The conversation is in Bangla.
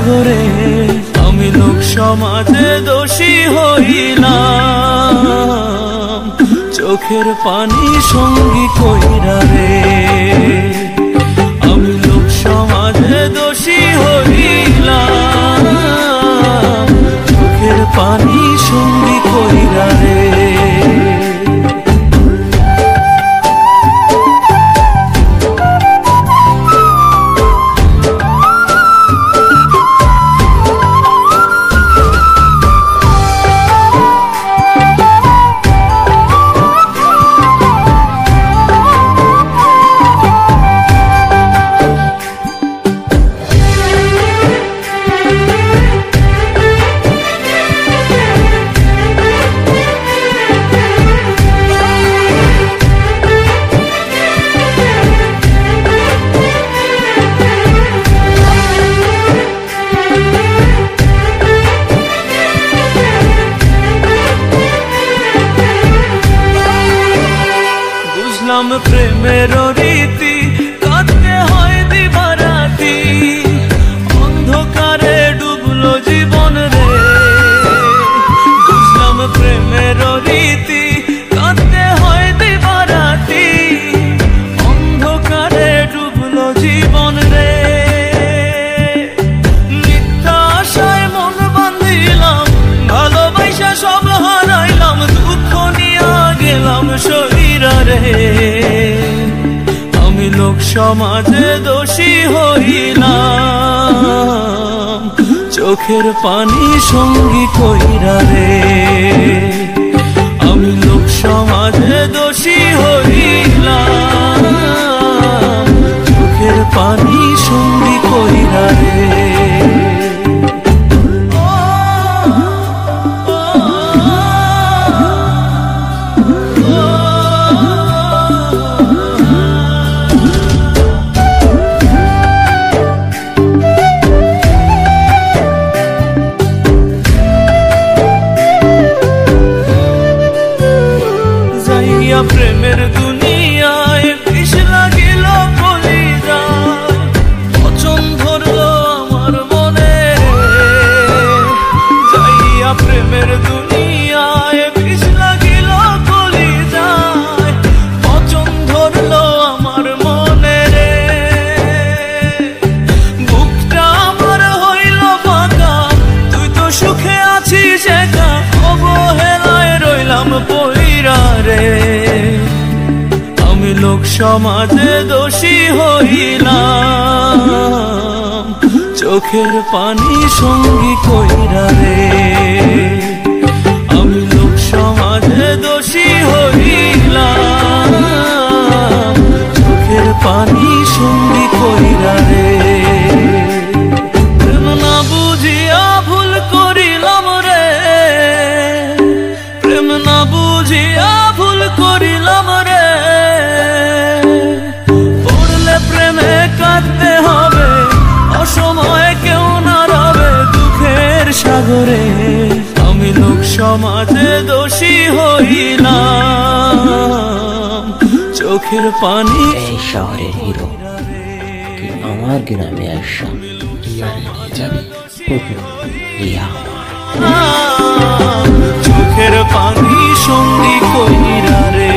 সাগরে আমি লোক সমাজে দোষী হইলাম, চোখের পানি সঙ্গী কইরা রে। আমি লোক সমাজে দোষী হইলাম, চোখের পানি সঙ্গী কইরা রে। প্রেমের রীতি কাটতে হয় দিবারাতি, অন্ধকারে ডুবলো জীবন রে। বুঝলাম প্রেমের রীতি কাটতে হয় দিবারাতি, অন্ধকারে ডুবলো জীবন রে। মিথ্যা আশায় মন বাঁধিলাম, ভালোবাসা সব হারাইলাম, দুঃখ নিয়া গেলাম শরীরা রে। আমি লোক সমাজে দোষী হইলাম, চোখের পানি সঙ্গী কইরা রে। আমি লোক সমাজে দোষী হইলাম, চোখের পানি সঙ্গী কইরা রে। প্রেমের দুনিয়ায় বিষ লাগিল কলিজায়, পচন ধরলো আমার মনে। যাইয়া প্রেমের দুনিয়ায় বিষ লাগিল কলিজায়, পচন ধরলো আমার মনে রে। বুকটা আমার হইল ফাঁকা, তুই তো সুখে আছিস একা, অবহেলায় রইলাম পইরা রে। আমি লোক সমাজে দোষী হইলাম, চোখের পানি সঙ্গী কইরা রে। আমি লোক সমাজে দোষী হইলাম, চোখের পানি সঙ্গী কইরা রে। প্রেম না বুঝিয়া ভুল করিলাম রে, প্রেম না বুঝিয়া ভুল করিলাম রে। পড়লে প্রেমে কাঁদতে হবে, অসময়ে কেউ না রবে দুঃখের সাগরে। আমি লোক সমাজে দোষী হইলাম, চোখের পানি। এই শহরের হিরো কি আমার গ্রামে আসা যাবি, চোখের পানি সঙ্গী কইরা রে।